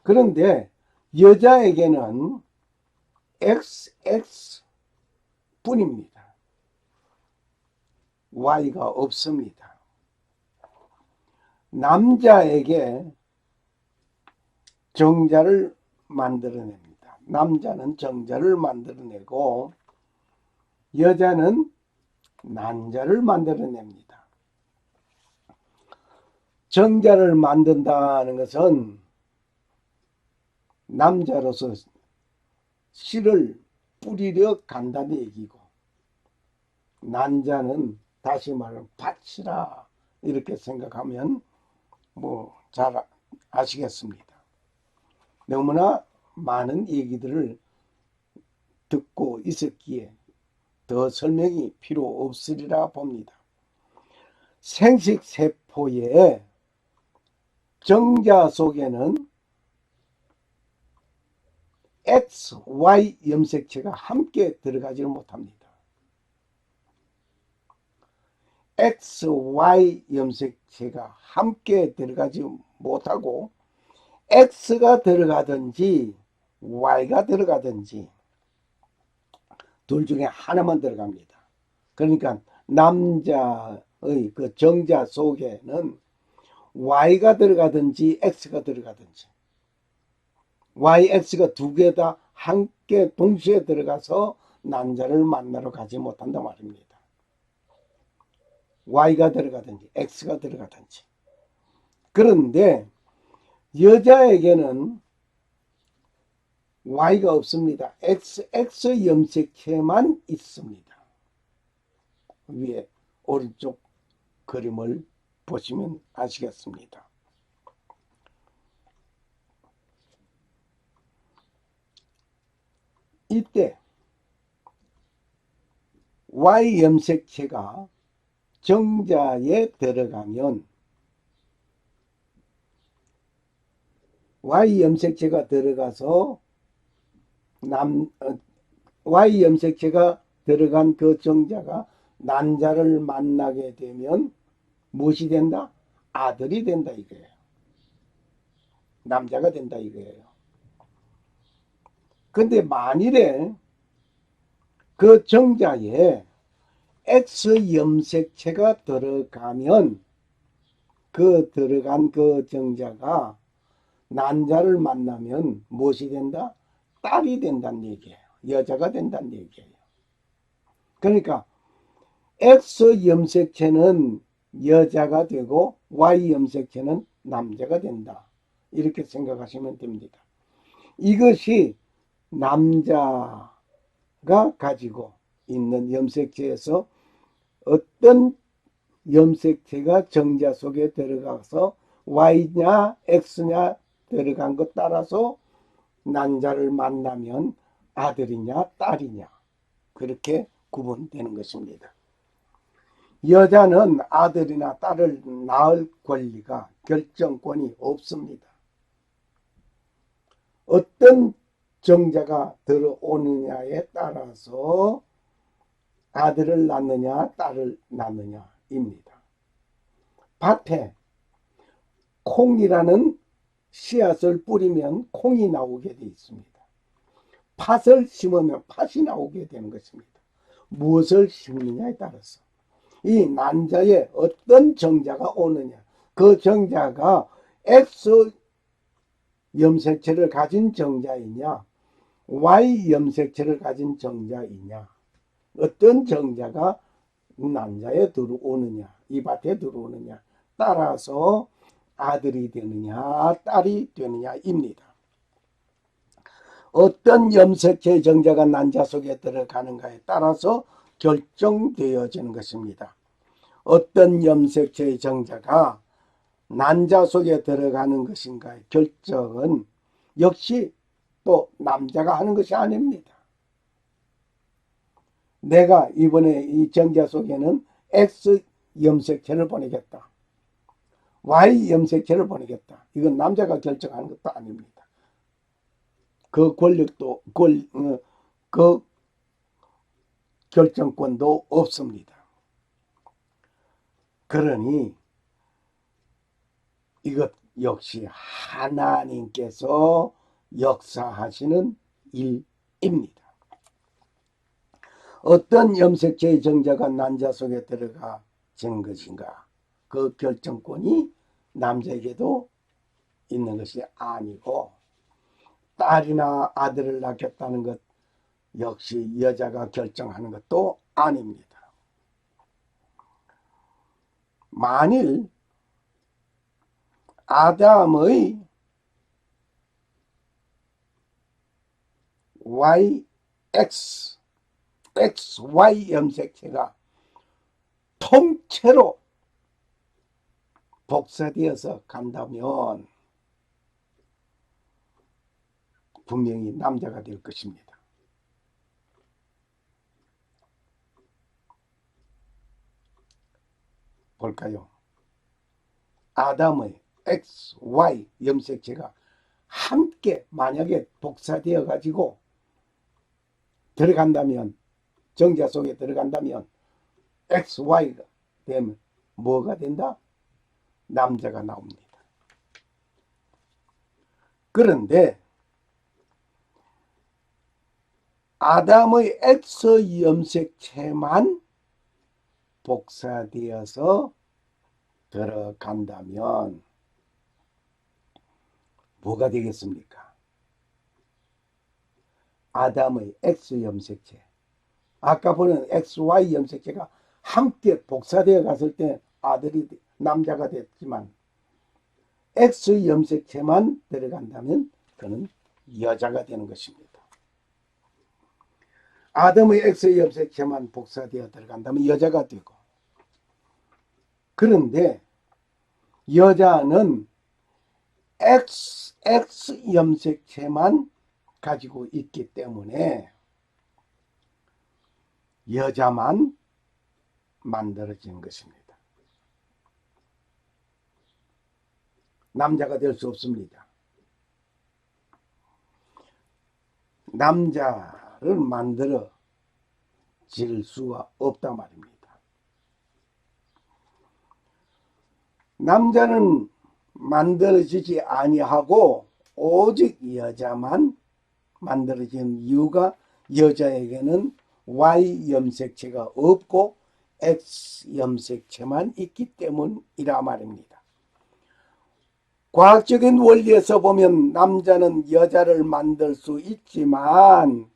[SPEAKER 1] 그런데 여자에게는 XX 뿐입니다. Y가 없습니다. 남자에게 정자를 만들어냅니다. 남자는 정자를 만들어내고 여자는 난자를 만들어냅니다. 정자를 만든다는 것은 남자로서 씨를 뿌리려 간다는 얘기고, 난자는 다시 말하면 밭이라 이렇게 생각하면 뭐 잘 아시겠습니다. 너무나 많은 얘기들을 듣고 있었기에 더 설명이 필요 없으리라 봅니다. 생식세포의 정자 속에는 XY 염색체가 함께 들어가지를 못합니다. XY 염색체가 함께 들어가지 못하고 X가 들어가든지 Y가 들어가든지 둘 중에 하나만 들어갑니다. 그러니까 남자의 그 정자 속에는 Y가 들어가든지 X가 들어가든지 Y, X가 두 개 다 함께 동시에 들어가서 남자를 만나러 가지 못한다 말입니다. Y가 들어가든지 X가 들어가든지. 그런데 여자에게는 Y가 없습니다. XX 염색체만 있습니다. 위에 오른쪽 그림을 보시면 아시겠습니다. 이때 Y 염색체가 정자에 들어가면 Y 염색체가 들어가서 Y 염색체가 들어간 그 정자가 난자를 만나게 되면 무엇이 된다? 아들이 된다 이거예요. 남자가 된다 이거예요. 근데 만일에 그 정자에 X 염색체가 들어가면 그 들어간 그 정자가 난자를 만나면 무엇이 된다? 딸이 된다는 얘기예요. 여자가 된다는 얘기예요. 그러니까 X 염색체는 여자가 되고 Y 염색체는 남자가 된다. 이렇게 생각하시면 됩니다. 이것이 남자가 가지고 있는 염색체에서 어떤 염색체가 정자 속에 들어가서 Y냐 X냐 들어간 것 따라서 난자를 만나면 아들이냐 딸이냐 그렇게 구분되는 것입니다. 여자는 아들이나 딸을 낳을 권리가 결정권이 없습니다. 어떤 정자가 들어오느냐에 따라서 아들을 낳느냐 딸을 낳느냐입니다. 밭에 콩이라는 씨앗을 뿌리면 콩이 나오게 되어 있습니다. 팥을 심으면 팥이 나오게 되는 것입니다. 무엇을 심느냐에 따라서 이 난자에 어떤 정자가 오느냐, 그 정자가 X 염색체를 가진 정자이냐 Y 염색체를 가진 정자이냐, 어떤 정자가 난자에 들어오느냐, 이 밭에 들어오느냐 따라서 아들이 되느냐 딸이 되느냐입니다. 어떤 염색체 정자가 난자 속에 들어가는가에 따라서 결정되어지는 것입니다. 어떤 염색체의 정자가 난자 속에 들어가는 것인가의 결정은 역시 또 남자가 하는 것이 아닙니다. 내가 이번에 이 정자 속에는 X 염색체를 보내겠다, Y 염색체를 보내겠다, 이건 남자가 결정하는 것도 아닙니다. 그 권력도 그 결정권도 없습니다. 그러니 이것 역시 하나님께서 역사하시는 일입니다. 어떤 염색체의 정자가 난자 속에 들어가지는 것인가, 그 결정권이 남자에게도 있는 것이 아니고, 딸이나 아들을 낳겠다는 것 역시 여자가 결정하는 것도 아닙니다. 만일 아담의 XY 염색체가 통째로 복사되어서 간다면 분명히 남자가 될 것입니다. 볼까요? 아담의 XY 염색체가 함께 만약에 복사되어 가지고 들어간다면, 정자 속에 들어간다면 XY가 되면 뭐가 된다? 남자가 나옵니다. 그런데 아담의 X 염색체만 복사되어서 들어간다면 뭐가 되겠습니까? 아담의 X 염색체, 아까 보는 XY 염색체가 함께 복사되어 갔을 때 아들이 남자가 됐지만 X 염색체만 들어간다면 그는 여자가 되는 것입니다. 아담의 X 염색체만 복사되어 들어간다면 여자가 되고, 그런데 여자는 XX 염색체만 가지고 있기 때문에 여자만 만들어지는 것입니다. 남자가 될 수 없습니다. 남자를 만들어 질 수가 없단 말입니다. 남자는 만들어지지 아니하고 오직 여자만 만들어진 이유가 여자에게는 Y 염색체가 없고 X 염색체만 있기 때문이라 말입니다. 과학적인 원리에서 보면 남자는 여자를 만들 수 있지만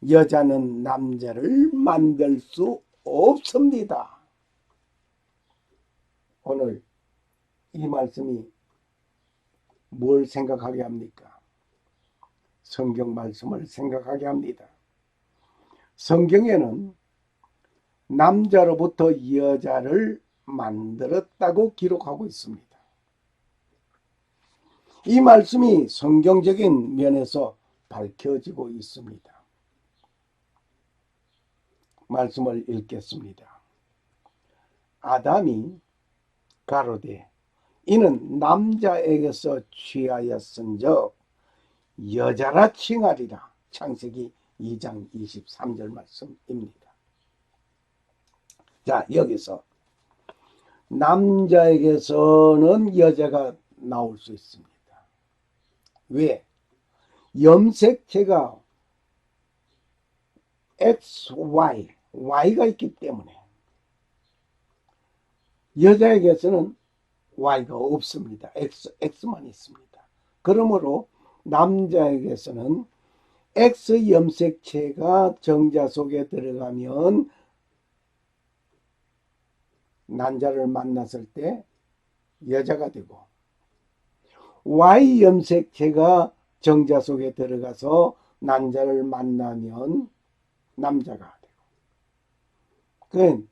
[SPEAKER 1] 여자는 남자를 만들 수 없습니다. 오늘 이 말씀이 뭘 생각하게 합니까? 성경 말씀을 생각하게 합니다. 성경에는 남자로부터 여자를 만들었다고 기록하고 있습니다. 이 말씀이 성경적인 면에서 밝혀지고 있습니다. 말씀을 읽겠습니다. 아담이 가로되 이는 남자에게서 취하였은즉 여자라 칭하리라. 창세기 2장 23절 말씀입니다. 자, 여기서 남자에게서는 여자가 나올 수 있습니다. 왜? 염색체가 XY, Y가 있기 때문에 여자에게서는 Y가 없습니다. X만 있습니다. 그러므로 남자에게서는 X 염색체가 정자 속에 들어가면 난자를 만났을 때 여자가 되고, Y 염색체가 정자 속에 들어가서 난자를 만나면 남자가 되고.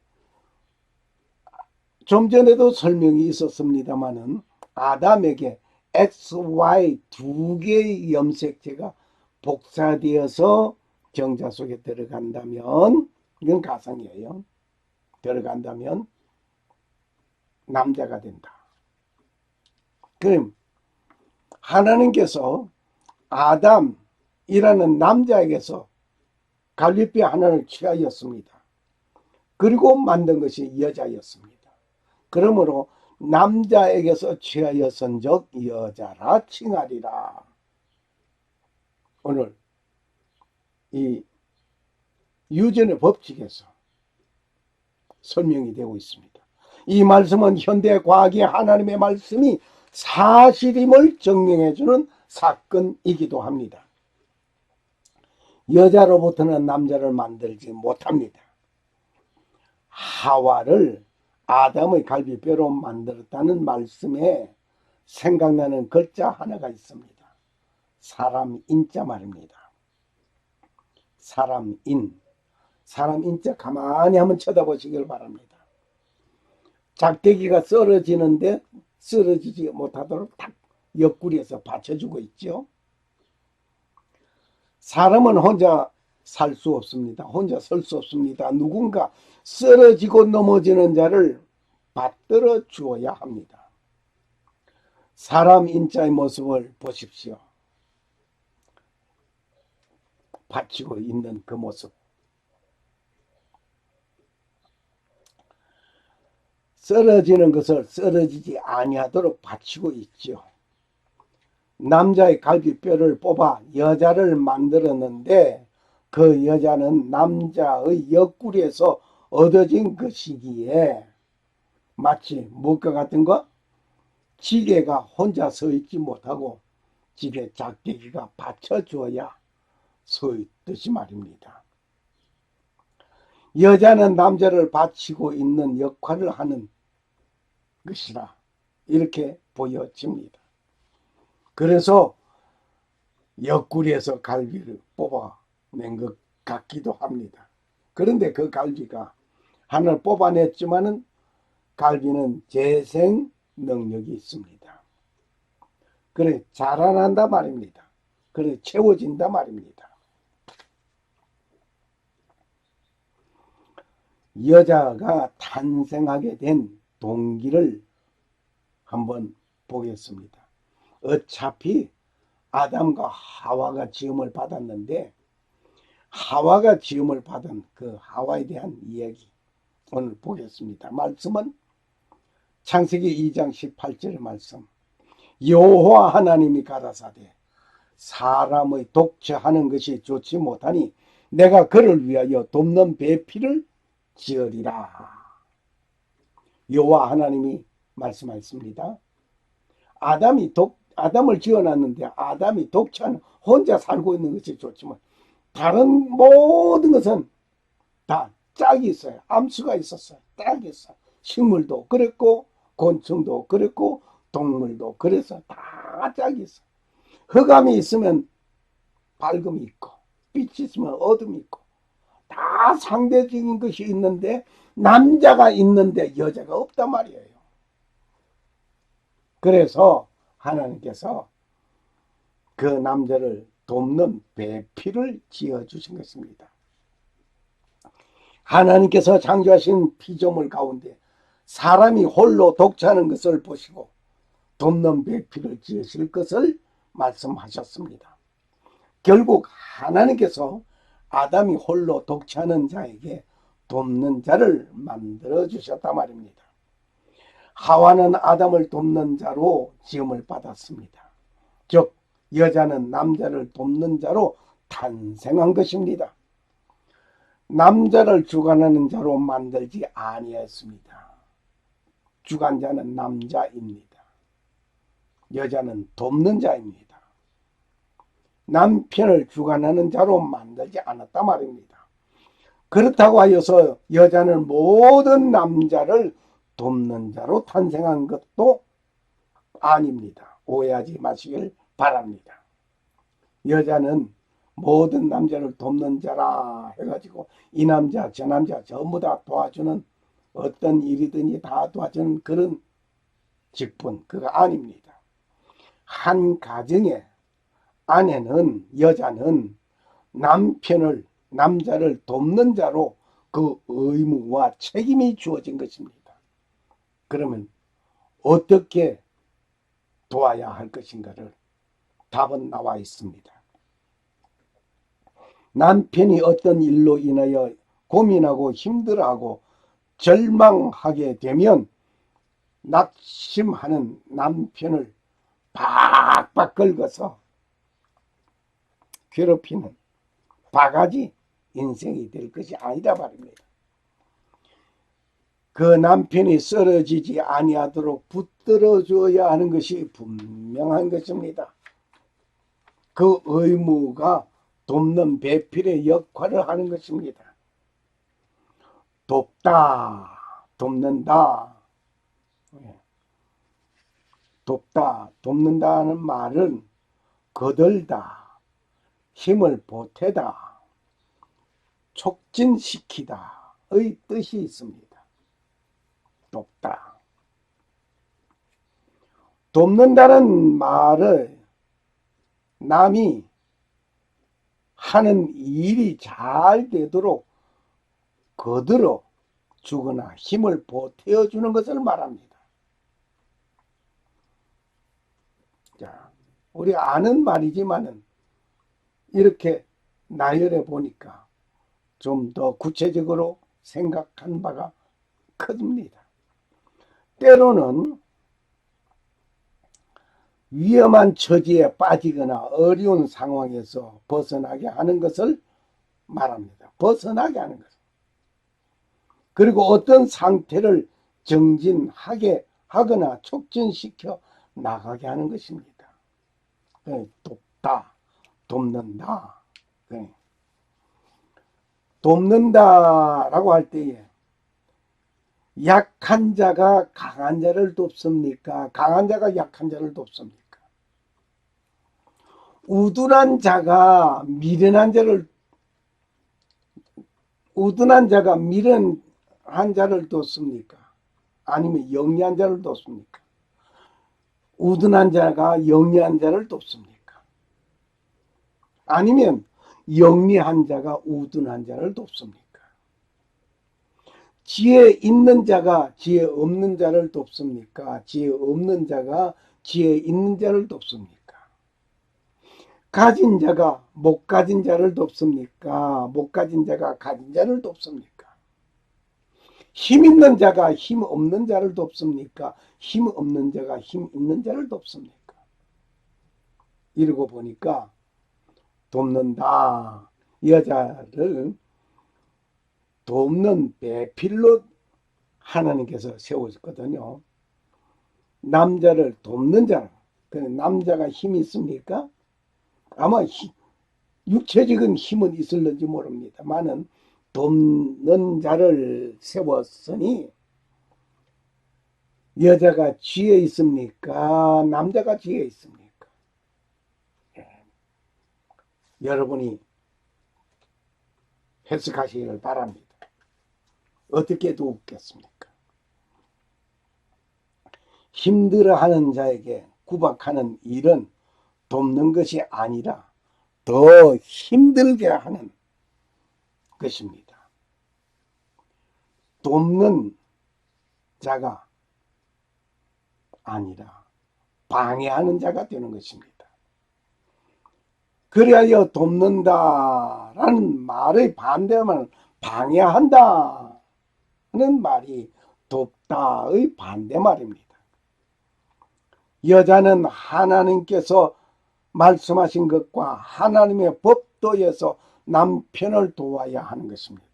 [SPEAKER 1] 좀 전에도 설명이 있었습니다마는 아담에게 XY 두 개의 염색체가 복사되어서 정자 속에 들어간다면, 이건 가상이에요. 들어간다면 남자가 된다. 그럼 하나님께서 아담이라는 남자에게서 갈비뼈 하나를 취하였습니다. 그리고 만든 것이 여자였습니다. 그러므로 남자에게서 취하였은즉 여자라 칭하리라. 오늘 이 유전의 법칙에서 설명이 되고 있습니다. 이 말씀은 현대 과학의 하나님의 말씀이 사실임을 증명해주는 사건이기도 합니다. 여자로부터는 남자를 만들지 못합니다. 하와를 아담의 갈비뼈로 만들었다는 말씀에 생각나는 글자 하나가 있습니다. 사람 인자 말입니다. 사람 인자 가만히 한번 쳐다보시길 바랍니다. 작대기가 쓰러지는데 쓰러지지 못하도록 탁 옆구리에서 받쳐주고 있죠. 사람은 혼자 살 수 없습니다. 혼자 설 수 없습니다. 누군가 쓰러지고 넘어지는 자를 받들어 주어야 합니다. 사람 인자의 모습을 보십시오. 받치고 있는 그 모습. 쓰러지는 것을 쓰러지지 아니하도록 받치고 있죠. 남자의 갈비뼈를 뽑아 여자를 만들었는데 그 여자는 남자의 옆구리에서 얻어진 것이기에 마치 무엇과 같은 거? 지게가 혼자 서 있지 못하고 지게 작대기가 받쳐줘야 서 있듯이 말입니다. 여자는 남자를 받치고 있는 역할을 하는 것이라 이렇게 보여집니다. 그래서 옆구리에서 갈비를 뽑아낸 것 같기도 합니다. 그런데 그 갈비가 하나를 뽑아냈지만은 갈비는 재생 능력이 있습니다. 그래 자라난다 말입니다. 그래 채워진다 말입니다. 여자가 탄생하게 된 동기를 한번 보겠습니다. 어차피 아담과 하와가 지음을 받았는데 하와가 지음을 받은 그 하와에 대한 이야기 오늘 보겠습니다. 말씀은 창세기 2장 18절의 말씀. 여호와 하나님이 가라사대 사람의 독처하는 것이 좋지 못하니 내가 그를 위하여 돕는 배필을 지으리라. 여호와 하나님이 말씀하셨습니다. 아담을 지어놨는데 아담이 독처하는 혼자 살고 있는 것이 좋지만 다른 모든 것은 다 짝이 있어요. 암수가 있었어요. 짝이 있어요. 식물도 그랬고 곤충도 그랬고 동물도 그래서 다 짝이 있어요. 흑암이 있으면 밝음이 있고 빛이 있으면 어둠이 있고 다 상대적인 것이 있는데 남자가 있는데 여자가 없단 말이에요. 그래서 하나님께서 그 남자를 돕는 배필을 지어주신 것입니다. 하나님께서 창조하신 피조물 가운데 사람이 홀로 독차는 것을 보시고 돕는 배필을 지으실 것을 말씀하셨습니다. 결국 하나님께서 아담이 홀로 독차는 자에게 돕는 자를 만들어 주셨단 말입니다. 하와는 아담을 돕는 자로 지음을 받았습니다. 즉 여자는 남자를 돕는 자로 탄생한 것입니다. 남자를 주관하는 자로 만들지 아니했습니다. 주관자는 남자입니다. 여자는 돕는 자입니다. 남편을 주관하는 자로 만들지 않았단 말입니다. 그렇다고 하여서 여자는 모든 남자를 돕는 자로 탄생한 것도 아닙니다. 오해하지 마시길 바랍니다. 여자는 모든 남자를 돕는 자라 해가지고 이 남자 저 남자 전부 다 도와주는 어떤 일이든지 다 도와주는 그런 직분 그거 아닙니다. 한 가정의 아내는 여자는 남자를 돕는 자로 그 의무와 책임이 주어진 것입니다. 그러면 어떻게 도와야 할 것인가를 답은 나와 있습니다. 남편이 어떤 일로 인하여 고민하고 힘들어하고 절망하게 되면 낙심하는 남편을 박박 긁어서 괴롭히는 바가지 인생이 될 것이 아니다 말입니다. 그 남편이 쓰러지지 아니하도록 붙들어 줘야 하는 것이 분명한 것입니다. 그 의무가 돕는 배필의 역할을 하는 것입니다. 돕다, 돕는다. 돕다, 돕는다는 말은 거들다, 힘을 보태다, 촉진시키다의 뜻이 있습니다. 돕다. 돕는다는 말을 남이 하는 일이 잘 되도록 거들어 주거나 힘을 보태어 주는 것을 말합니다. 자, 우리 아는 말이지만은 이렇게 나열해 보니까 좀 더 구체적으로 생각한 바가 큽니다. 때로는 위험한 처지에 빠지거나 어려운 상황에서 벗어나게 하는 것을 말합니다. 벗어나게 하는 것. 그리고 어떤 상태를 정진하게 하거나 촉진시켜 나가게 하는 것입니다. 돕다, 돕는다. 돕는다라고 할 때에 약한 자가 강한 자를 돕습니까? 강한 자가 약한 자를 돕습니까? 우둔한 자가 미련한 자를 돕습니까? 아니면 영리한 자를 돕습니까? 우둔한 자가 영리한 자를 돕습니까? 아니면 영리한 자가 우둔한 자를 돕습니까? 지혜 있는 자가 지혜 없는 자를 돕습니까? 지혜 없는 자가 지혜 있는 자를 돕습니까? 가진 자가 못 가진 자를 돕습니까? 못 가진 자가 가진 자를 돕습니까? 힘 있는 자가 힘 없는 자를 돕습니까? 힘 없는 자가 힘 있는 자를 돕습니까? 이러고 보니까 돕는다. 여자를 돕는 배필로 하나님께서 세우셨거든요. 남자를 돕는 자. 남자가 힘이 있습니까? 아마 육체적인 힘은 있을는지 모릅니다만은 돕는 자를 세웠으니 여자가 지혜 있습니까? 남자가 지혜 있습니까? 여러분이 해석하시기를 바랍니다. 어떻게 돕겠습니까? 힘들어하는 자에게 구박하는 일은 돕는 것이 아니라 더 힘들게 하는 것입니다. 돕는 자가 아니라 방해하는 자가 되는 것입니다. 그리하여 돕는다라는 말의 반대말은 방해한다는 말이 돕다의 반대말입니다. 여자는 하나님께서 말씀하신 것과 하나님의 법도에서 남편을 도와야 하는 것입니다.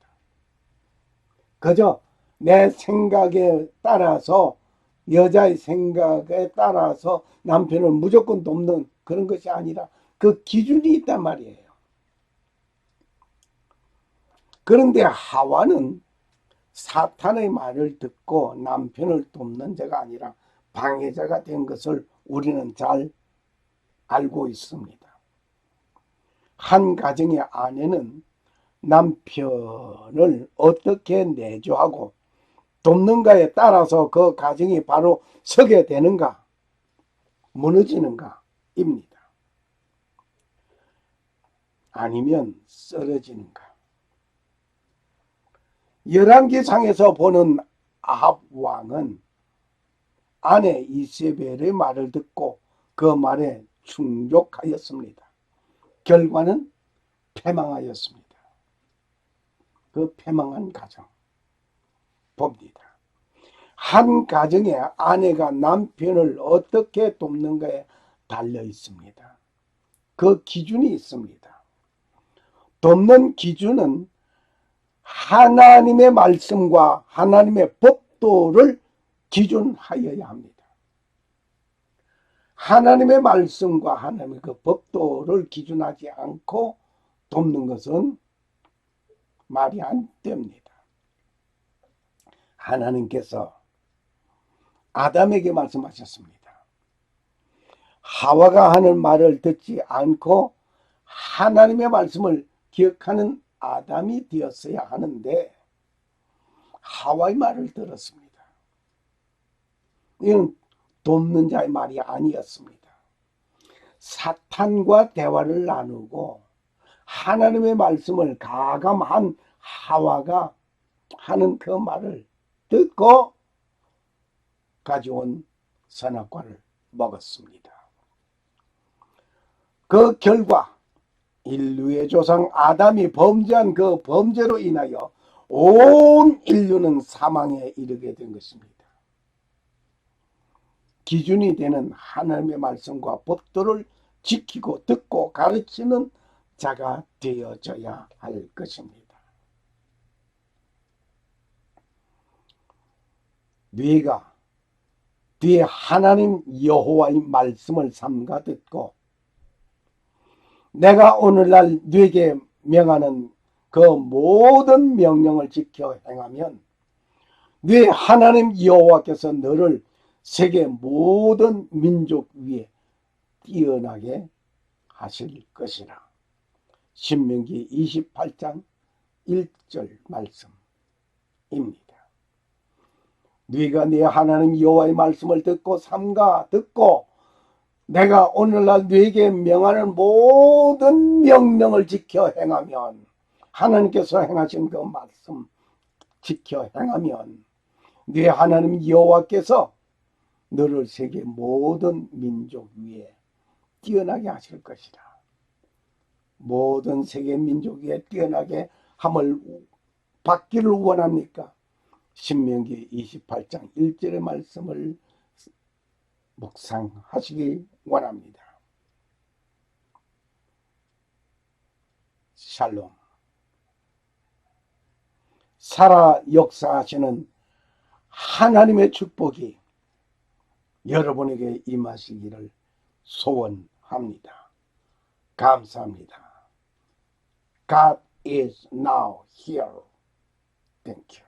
[SPEAKER 1] 그저 내 생각에 따라서, 여자의 생각에 따라서 남편을 무조건 돕는 그런 것이 아니라 그 기준이 있단 말이에요. 그런데 하와는 사탄의 말을 듣고 남편을 돕는 자가 아니라 방해자가 된 것을 우리는 잘 알고 있습니다. 한 가정의 아내는 남편을 어떻게 내조하고 돕는가에 따라서 그 가정이 바로 서게 되는가, 무너지는가입니다. 아니면 쓰러지는가. 열왕기상에서 보는 아합 왕은 아내 이세벨의 말을 듣고 그 말에 충족하였습니다. 결과는 패망하였습니다. 그 패망한 가정 봅니다. 한 가정의 아내가 남편을 어떻게 돕는가에 달려 있습니다. 그 기준이 있습니다. 돕는 기준은 하나님의 말씀과 하나님의 법도를 기준하여야 합니다. 하나님의 말씀과 하나님의 그 법도를 기준하지 않고 돕는 것은 말이 안 됩니다. 하나님께서 아담에게 말씀하셨습니다. 하와가 하는 말을 듣지 않고 하나님의 말씀을 기억하는 아담이 되었어야 하는데 하와의 말을 들었습니다. 이건 돕는 자의 말이 아니었습니다. 사탄과 대화를 나누고 하나님의 말씀을 가감한 하와가 하는 그 말을 듣고 가져온 선악과를 먹었습니다. 그 결과 인류의 조상 아담이 범죄한 그 범죄로 인하여 온 인류는 사망에 이르게 된 것입니다. 기준이 되는 하나님의 말씀과 법도를 지키고 듣고 가르치는 자가 되어져야 할 것입니다. 네가 네 하나님 여호와의 말씀을 삼가 듣고 내가 오늘날 네게 명하는 그 모든 명령을 지켜 행하면 네 하나님 여호와께서 너를 세계 모든 민족 위에 뛰어나게 하실 것이라. 신명기 28장 1절 말씀입니다. 네가 네 하나님 여호와의 말씀을 듣고 삼가 듣고 내가 오늘날 네게 명하는 모든 명령을 지켜 행하면, 하나님께서 행하신 그 말씀 지켜 행하면 네 하나님 여호와께서 너를 세계 모든 민족 위에 뛰어나게 하실 것이라. 모든 세계 민족 위에 뛰어나게 함을 받기를 원합니까? 신명기 28장 1절의 말씀을 묵상하시기 원합니다. 샬롬. 살아 역사하시는 하나님의 축복이 여러분에게 임하시기를 소원합니다. 감사합니다. God is now here. Thank you.